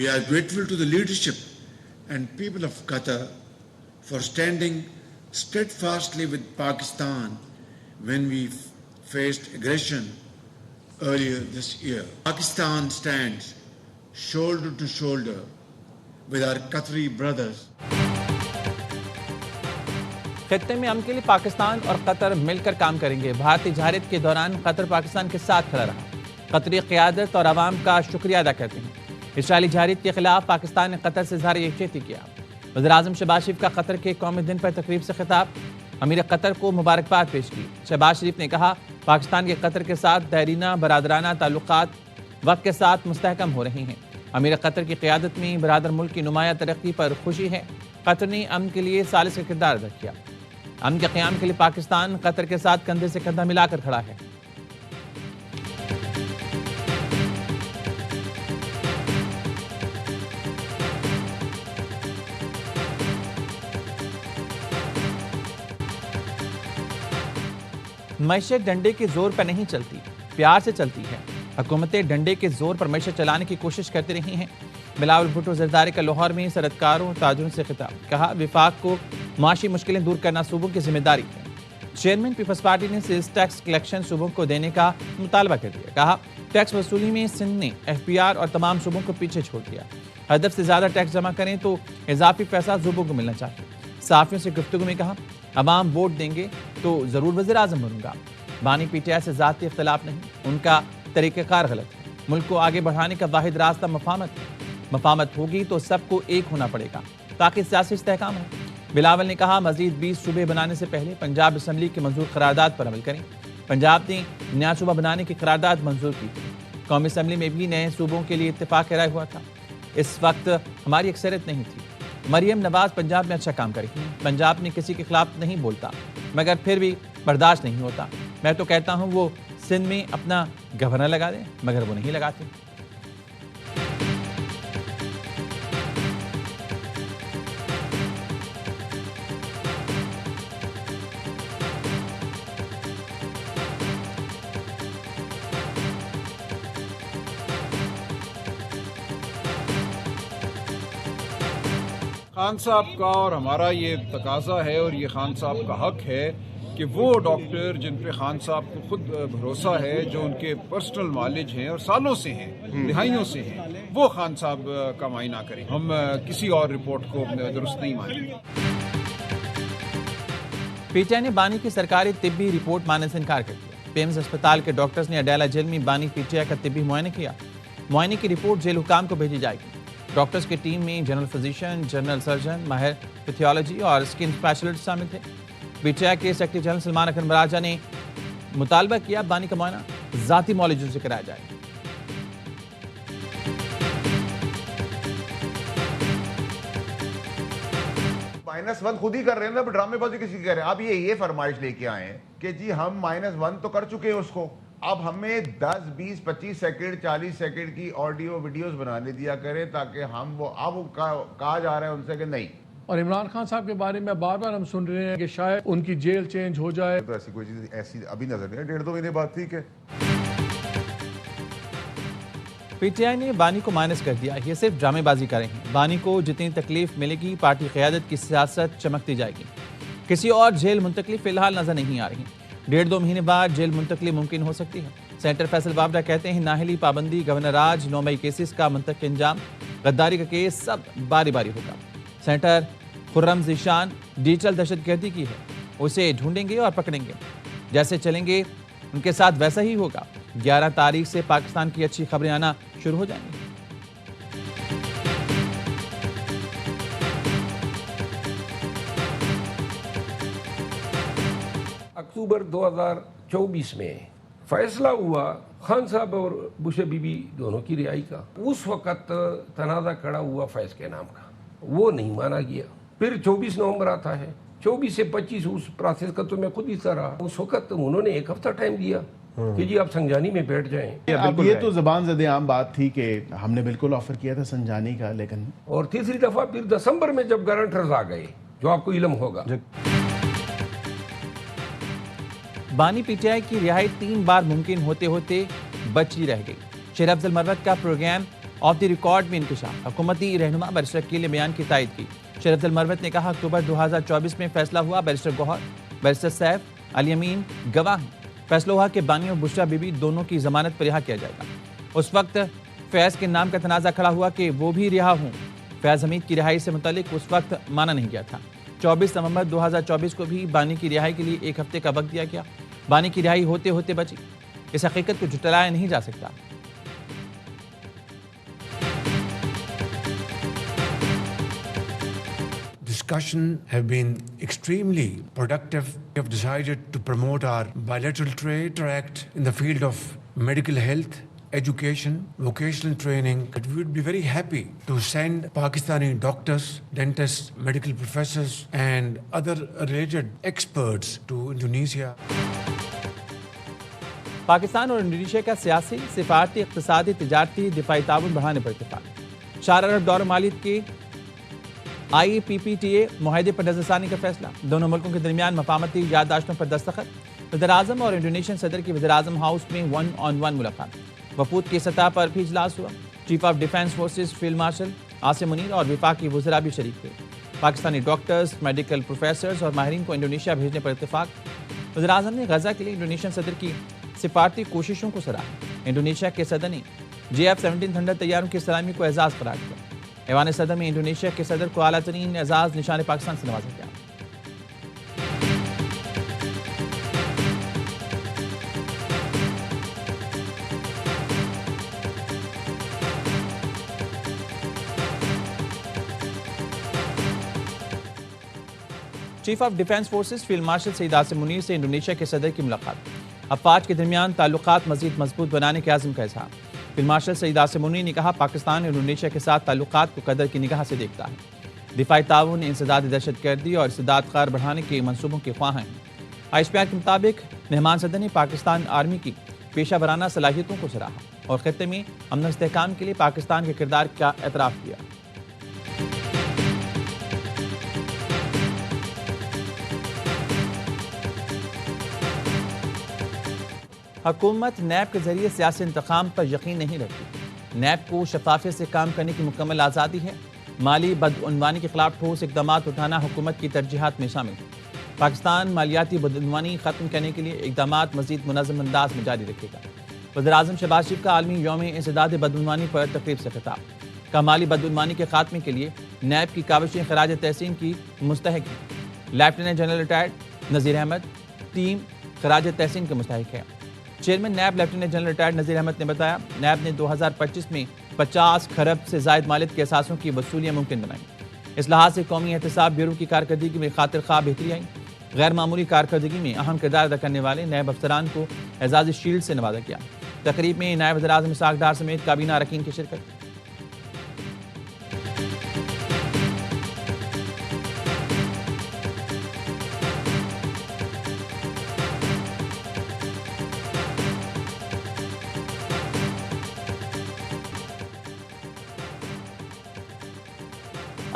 We are grateful to the leadership and people of Qatar for standing steadfastly with Pakistan when we faced aggression earlier this year. Pakistan stands shoulder to shoulder with our Qatari brothers. خطے میں امن کے لیے پاکستان اور قطر مل کر کام کریں گے. بھارتی جارحیت کے دوران قطر پاکستان کے ساتھ کھڑا رہا. قطری قیادت اور عوام کا شکریہ ادا کرتے ہیں. اسرائیلی جارحیت کے خلاف پاکستان نے قطر سے اظہار یکجہتی کیا. وزیراعظم شہباز شریف کا قطر کے قومی دن پر تقریب سے خطاب. امیر قطر کو مبارکباد پیش کی. شہباز شریف نے کہا پاکستان کے قطر کے ساتھ دیرینہ برادرانہ تعلقات وقت کے ساتھ مستحکم ہو رہے ہیں. امیر قطر کی قیادت میں برادر ملک کی نمایاں ترقی پر خوشی ہے. قطر نے امن کے لیے ثالث کا کردار ادا کیا. امن کے قیام کے لیے پاکستان قطر کے ساتھ کندھے سے کندھا ملا کر کھڑا ہے. معیشت ڈنڈے کے زور پر نہیں چلتی، پیار سے چلتی ہے. حکومتیں ڈنڈے کے زور پر معیشت چلانے کی کوشش کرتی رہی ہیں. بلاول بھٹو زرداری کا لاہور میں صنعت کاروں تاجروں سے خطاب. کہا وفاق کو معاشی مشکلیں دور کرنا صوبوں کی ذمہ داری ہے. چیئرمین پیپلز پارٹی نے سیلز ٹیکس کلیکشن صوبوں کو دینے کا مطالبہ کر دیا. کہا ٹیکس وصولی میں سندھ نے ایف پی آر اور تمام صوبوں کو پیچھے چھوڑ دیا. ہدف سے زیادہ ٹیکس جمع کریں تو اضافی پیسہ صوبوں کو ملنا چاہیے. صحافیوں سے گفتگو میں کہا عوام ووٹ دیں گے تو ضرور وزیر اعظم بنوں گا. بانی پی ٹی آئی سے ذاتی اختلاف نہیں، ان کا طریقہ کار غلط ہے. ملک کو آگے بڑھانے کا واحد راستہ مفاہمت ہے. مفاہمت ہوگی تو سب کو ایک ہونا پڑے گا تاکہ سیاسی استحکام ہو. بلاول نے کہا مزید 20 صوبے بنانے سے پہلے پنجاب اسمبلی کی منظور قرارداد پر عمل کریں. پنجاب نے نیا صوبہ بنانے کی قرارداد منظور کی تھی. قومی اسمبلی میں بھی نئے صوبوں کے لیے اتفاق رائے ہوا تھا. اس وقت ہماری اکثریت نہیں تھی. مریم نواز پنجاب میں اچھا کام کریں. پنجاب میں کسی کے خلاف نہیں بولتا مگر پھر بھی برداشت نہیں ہوتا. میں تو کہتا ہوں وہ سندھ میں اپنا گورنر لگا دیں مگر وہ نہیں لگاتے. خان صاحب کا اور ہمارا یہ تقاضا ہے اور یہ خان صاحب کا حق ہے کہ وہ ڈاکٹر جن پہ خان صاحب کو خود بھروسہ ہے، جو ان کے پرسنل نالج ہیں اور سالوں سے ہیں، دہائیوں سے ہیں، وہ خان صاحب کا معائنہ کریں. ہم کسی اور رپورٹ کو درست نہیں مانیں گے. پی ٹی آئی نے بانی کی سرکاری طبی رپورٹ ماننے سے انکار کر دیا. پیمز اسپتال کے ڈاکٹرز نے اڈیالہ جیل میں بانی پی ٹی آئی کا طبی معائنہ کیا. معائنے کی رپورٹ جیل حکام کو بھیجی جائے گی. ڈاکٹرز کی ٹیم میں جنرل فزیشین، جنرل سرجن، ماہر پیتھولوجی اور اسکن اسپیشلسٹ شامل تھے. پی ٹی آئی کے سیکرٹری جنرل سلمان اکرم راجہ نے مطالبہ کیا بانی کا معائنہ ذاتی معالجوں سے کرایا جائے. -1 خود ہی کر رہے ہیں نا، ڈرامے بازی کسی کی کر رہے ہیں. اب یہ فرمائش لے کے آئے ہیں کہ جی ہم -1 تو کر چکے ہیں اس کو، اب ہمیں 10 20 25 سیکنڈ 40 سیکنڈ کی آڈیو ویڈیوز بنانے دیا کریں تاکہ ہم وہ اب کہا جا رہا ہے ان سے کہ نہیں. اور عمران خان صاحب کے بارے میں بار بار ہم سن رہے ہیں کہ شاید ان کی جیل چینج ہو جائے. تو ایسی کوئی چیز ایسی ابھی نظر نہیں ہے. 1.5-2 مہینے بعد ٹھیک ہے. پی ٹی آئی نے بانی کو مائنس کر دیا. یہ صرف ڈرامے بازی کریں ہیں. بانی کو جتنی تکلیف ملے گی پارٹی قیادت کی سیاست چمکتی جائے گی. کسی اور جیل منتقلی فی الحال نظر نہیں آ رہی. 1.5-2 مہینے بعد جیل منتقلی ممکن ہو سکتی ہے. سینٹر فیصل وابڈا کہتے ہیں نااہلی پابندی، گورنر راج، 9 مئی کیسز کا منطقی انجام، غداری کا کیس سب باری باری ہوگا. سینٹر خرم ذیشان ڈیجیٹل دہشت گردی کی ہے، اسے ڈھونڈیں گے اور پکڑیں گے. جیسے چلیں گے ان کے ساتھ ویسا ہی ہوگا. 11 تاریخ سے پاکستان کی اچھی خبریں آنا شروع ہو جائیں گی. اکتوبر 2024 میں فیصلہ ہوا خان صاحب اور بشے بی بی دونوں کی رہائی کا. اس وقت تنازع کھڑا ہوا فیض کے نام کا، وہ نہیں مانا گیا. پھر 24 نومبر آتا ہے، 24 سے 25 اس پروسیس کا تو میں خود حصہ رہا. اس وقت انہوں نے 1 ہفتہ ٹائم دیا کہ جی آپ سنجانی میں بیٹھ جائیں. اب یہ تو زبان زدے عام بات تھی کہ ہم نے بالکل آفر کیا تھا سنجانی کا، لیکن اور تیسری دفعہ پھر دسمبر میں جب گارنٹرز آ گئے جو آپ کو علم ہوگا. بانی پی ٹی آئی کی رہائی 3 بار ممکن ہوتے ہوتے بچی رہ گئی. شیر افضل مروت کا پروگرام آف دی ریکارڈ میں انکشاف، حکومتی رہنما بیرسٹر شکیل نے بیان کی تائید کی۔ شرف المروت نے کہا اکتوبر 2024 میں فیصلہ ہوا، بیرسٹر گوہر، بیرسٹر سیف، الیمین گواہ ہیں۔ فیصلہ ہوا کہ بانی اور بشرا بی بی دونوں کی ضمانت پر رہا کیا جائے گا۔ اس وقت فیض کے نام کا تنازع کھڑا ہوا کہ وہ بھی رہا ہوں۔ فیض حمید کی رہائی سے متعلق اس وقت مانا نہیں گیا تھا۔ 24 نومبر 2024 کو بھی بانی کی رہائی کے لیے ایک ہفتے کا وقت دیا گیا۔ بانی کی رہائی ہوتے ہوتے بچی۔ اس حقیقت کو جھٹلایا نہیں جا سکتا۔ Discussion have been extremely productive. We have decided to promote our bilateral trade tract in the field of medical health, education, vocational training. We would be very happy to send Pakistani doctors, dentists, medical professors and other related experts to Indonesia. Pakistan اور Indonesia کا سیاسی، سفارتی، اقتصادی، تجارتی، دفاعی تعاون بڑھانے پر اتفاق۔ شاہ عرب دور مالک کے IPPTA معاہدے پر نظرثانی کا فیصلہ۔ دونوں ملکوں کے درمیان مفاہمتی یادداشتوں پر دستخط۔ وزیراعظم اور انڈونیشین صدر کی وزیراعظم ہاؤس میں 1-on-1 ملاقات۔ وفود کی سطح پر بھی اجلاس ہوا۔ Chief of defence forces field martial Asim Munir اور وفاقی وزراء بھی شریک ہوئے۔ پاکستانی ڈاکٹرز، میڈیکل پروفیسرز اور ماہرین کو انڈونیشیا بھیجنے پر اتفاق۔ وزیراعظم نے غزہ کے لیے انڈونیشین صدر کی سفارتی کوششوں کو سراہا۔ انڈونیشیا کے صدر نے JF-17 تھنڈر طیاروں کی سلامی کو اعزاز قرار دیا۔ ایوان صدر میں انڈونیشیا کے صدر کو اعلیٰ ترین اعزاز نشان پاکستان سے نوازا گیا۔ Chief of defence forces field marshal Saeed Asim Munir سے انڈونیشیا کے صدر کی ملاقات۔ افواج کے درمیان تعلقات مزید مضبوط بنانے کے عزم کا اظہار۔ فیلڈ مارشل سعید عاصم منیر نے کہا پاکستان انڈونیشیا کے ساتھ تعلقات کو قدر کی نگاہ سے دیکھتا ہے۔ دفاعی تعاون، انسداد دہشت گردی اور استعداد کار بڑھانے کے منصوبوں کے خواہاں ہیں۔ ISPR کے مطابق مہمان صدر نے پاکستان آرمی کی پیشہ ورانہ صلاحیتوں کو سراہا اور خطے میں امن و استحکام کے لیے پاکستان کے کردار کا اعتراف کیا۔ حکومت نیب کے ذریعے سیاسی انتخاب پر یقین نہیں رکھتی۔ نیب کو شفافیت سے کام کرنے کی مکمل آزادی ہے۔ مالی بدعنوانی کے خلاف ٹھوس اقدامات اٹھانا حکومت کی ترجیحات میں شامل ہے۔ پاکستان مالیاتی بدعنوانی ختم کرنے کے لیے اقدامات مزید منظم انداز میں جاری رکھے گا۔ وزیراعظم شہباز شریف کا عالمی یوم انسداد بدعنوانی پر تقریب سے خطاب۔ کا مالی بدعنوانی کے خاتمے کے لیے نیب کی کاوشیں خراج تحسین کی مستحق ہیں۔ Lieutenant general retired Nazir Ahmed team خراج تحسین کے مستحق ہے۔ Chairman NAB lieutenant general retired Nazir Ahmed نے بتایا نیب نے 2025 میں 50 کھرب سے زائد مالیت کے اثاثوں کی وصولیاں ممکن بنائیں۔ اس لحاظ سے قومی احتساب بیورو کی کارکردگی میں خاطر خواہ بہتری آئی۔ غیر معمولی کارکردگی میں اہم کردار ادا کرنے والے نیب افسران کو اعزازی شیلڈ سے نوازا گیا۔ تقریب میں نائب وزیراعظم اسحاق ڈار سمیت کابینہ اراکین کی شرکت۔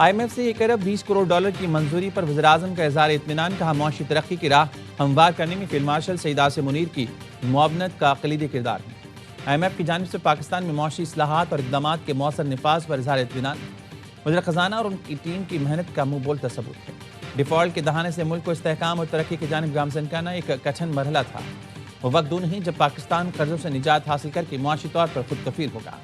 IMF سے $1 ارب 20 کروڑ کی منظوری پر وزیراعظم کا اظہار اطمینان، کہا معاشی ترقی کی راہ ہموار کرنے میں فیلڈ مارشل سعید عاصم منیر کی معاونت کا کلیدی کردار ہے۔ IMF کی جانب سے پاکستان میں معاشی اصلاحات اور اقدامات کے مؤثر نفاذ پر اظہار اطمینان۔ وزیر خزانہ اور ان کی ٹیم کی محنت کا منہ بولتا ثبوت ہے۔ ڈیفالٹ کے دہانے سے ملک کو استحکام اور ترقی کی جانب گامزن کرنا ایک کٹھن مرحلہ تھا۔ وہ وقت دور نہیں جب پاکستان قرضوں سے نجات حاصل کر کے معاشی طور پر خود کفیل ہوگا۔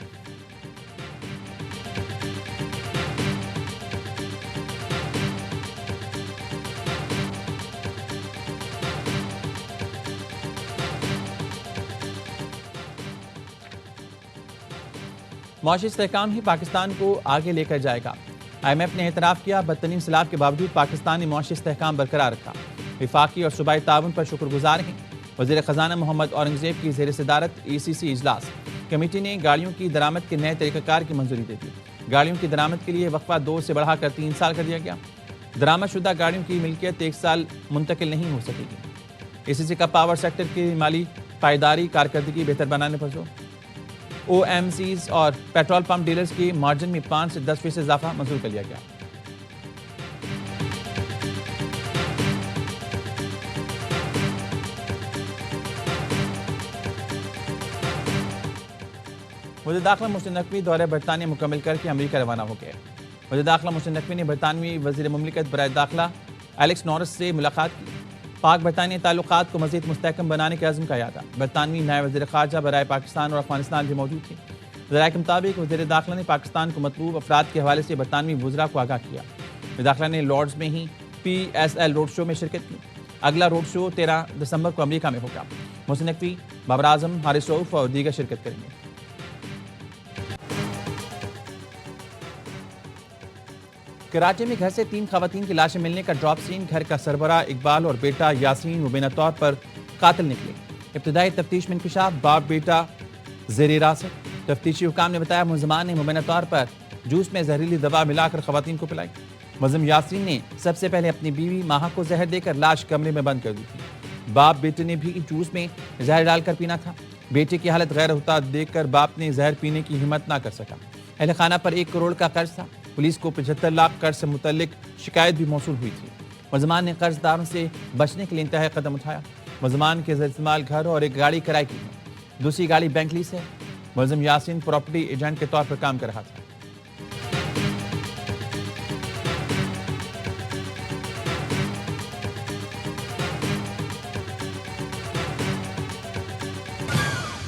معاشی استحکام ہی پاکستان کو آگے لے کر جائے گا۔ IMF نے اعتراف کیا بدترین سیلاب کے باوجود پاکستان نے معاشی استحکام برقرار رکھا۔ وفاقی اور صوبائی تعاون پر شکر گزار ہیں۔ وزیر خزانہ محمد اورنگزیب کی زیر صدارت ECC اجلاس۔ کمیٹی نے گاڑیوں کی درآمد کے نئے طریقہ کار کی منظوری دے دی۔ گاڑیوں کی درآمد کے لیے وقفہ 2 سے بڑھا کر 3 سال کر دیا گیا۔ درآمد شدہ گاڑیوں کی ملکیت 1 سال منتقل نہیں ہو سکے گی۔ ECC کا پاور سیکٹر کی مالی پائیداری کارکردگی بہتر بنانے پر زور۔ OMCs اور پیٹرول پمپ ڈیلرز کی مارجن میں 5 سے 10% اضافہ منظور کر لیا گیا۔ وزیر داخلہ محسن نقوی دورہ برطانیہ مکمل کر کے امریکہ روانہ ہو گئے۔ وزیر داخلہ محسن نقوی نے برطانوی وزیر مملکت برائے داخلہ ایلیکس نورس سے ملاقات کی۔ پاک برطانیہ تعلقات کو مزید مستحکم بنانے کے عزم کا اعادہ۔ برطانوی نائب وزیر خارجہ برائے پاکستان اور افغانستان بھی موجود تھے۔ ذرائع کے مطابق وزیر داخلہ نے پاکستان کو مطلوب افراد کے حوالے سے برطانوی وزراء کو آگاہ کیا۔ وزیر داخلہ نے لارڈز میں ہی PSL روڈ شو میں شرکت کی۔ اگلا روڈ شو 13 دسمبر کو امریکہ میں ہوگا۔ محسن نقوی، بابر اعظم، حارث رؤوف اور دیگر شرکت کریں گے۔ کراچی میں گھر سے 3 خواتین کی لاشیں ملنے کا ڈراپ سین، گھر کا سربراہ اقبال اور بیٹا یاسین مبینہ طور پر قاتل نکلے۔ ابتدائی تفتیش میں انکشاف، باپ بیٹا زیر حراست۔ تفتیشی حکام نے بتایا ملزمان نے مبینہ طور پر جوس میں زہریلی دوا ملا کر خواتین کو پلائی۔ ملزم یاسین نے سب سے پہلے اپنی بیوی ماہا کو زہر دے کر لاش کمرے میں بند کر دی تھی۔ باپ بیٹے نے بھی جوس میں زہر ڈال کر پینا تھا۔ بیٹے کی حالت غیر محتاط دیکھ کر باپ نے زہر پینے کی ہمت نہ کر سکا۔ اہل خانہ پر 1 کروڑ کا قرض تھا۔ پولیس کو 75 لاکھ قرض سے متعلق شکایت بھی موصول ہوئی تھی۔ ملزمان نے قرض داروں سے بچنے کے لیے انتہائی قدم اٹھایا۔ ملزمان کے زیر استعمال گھر اور ایک گاڑی کرائے کی ہے۔ دوسری گاڑی بینک لیز ہے۔ ملزم یاسین پراپرٹی ایجنٹ کے طور پر کام کر رہا تھا۔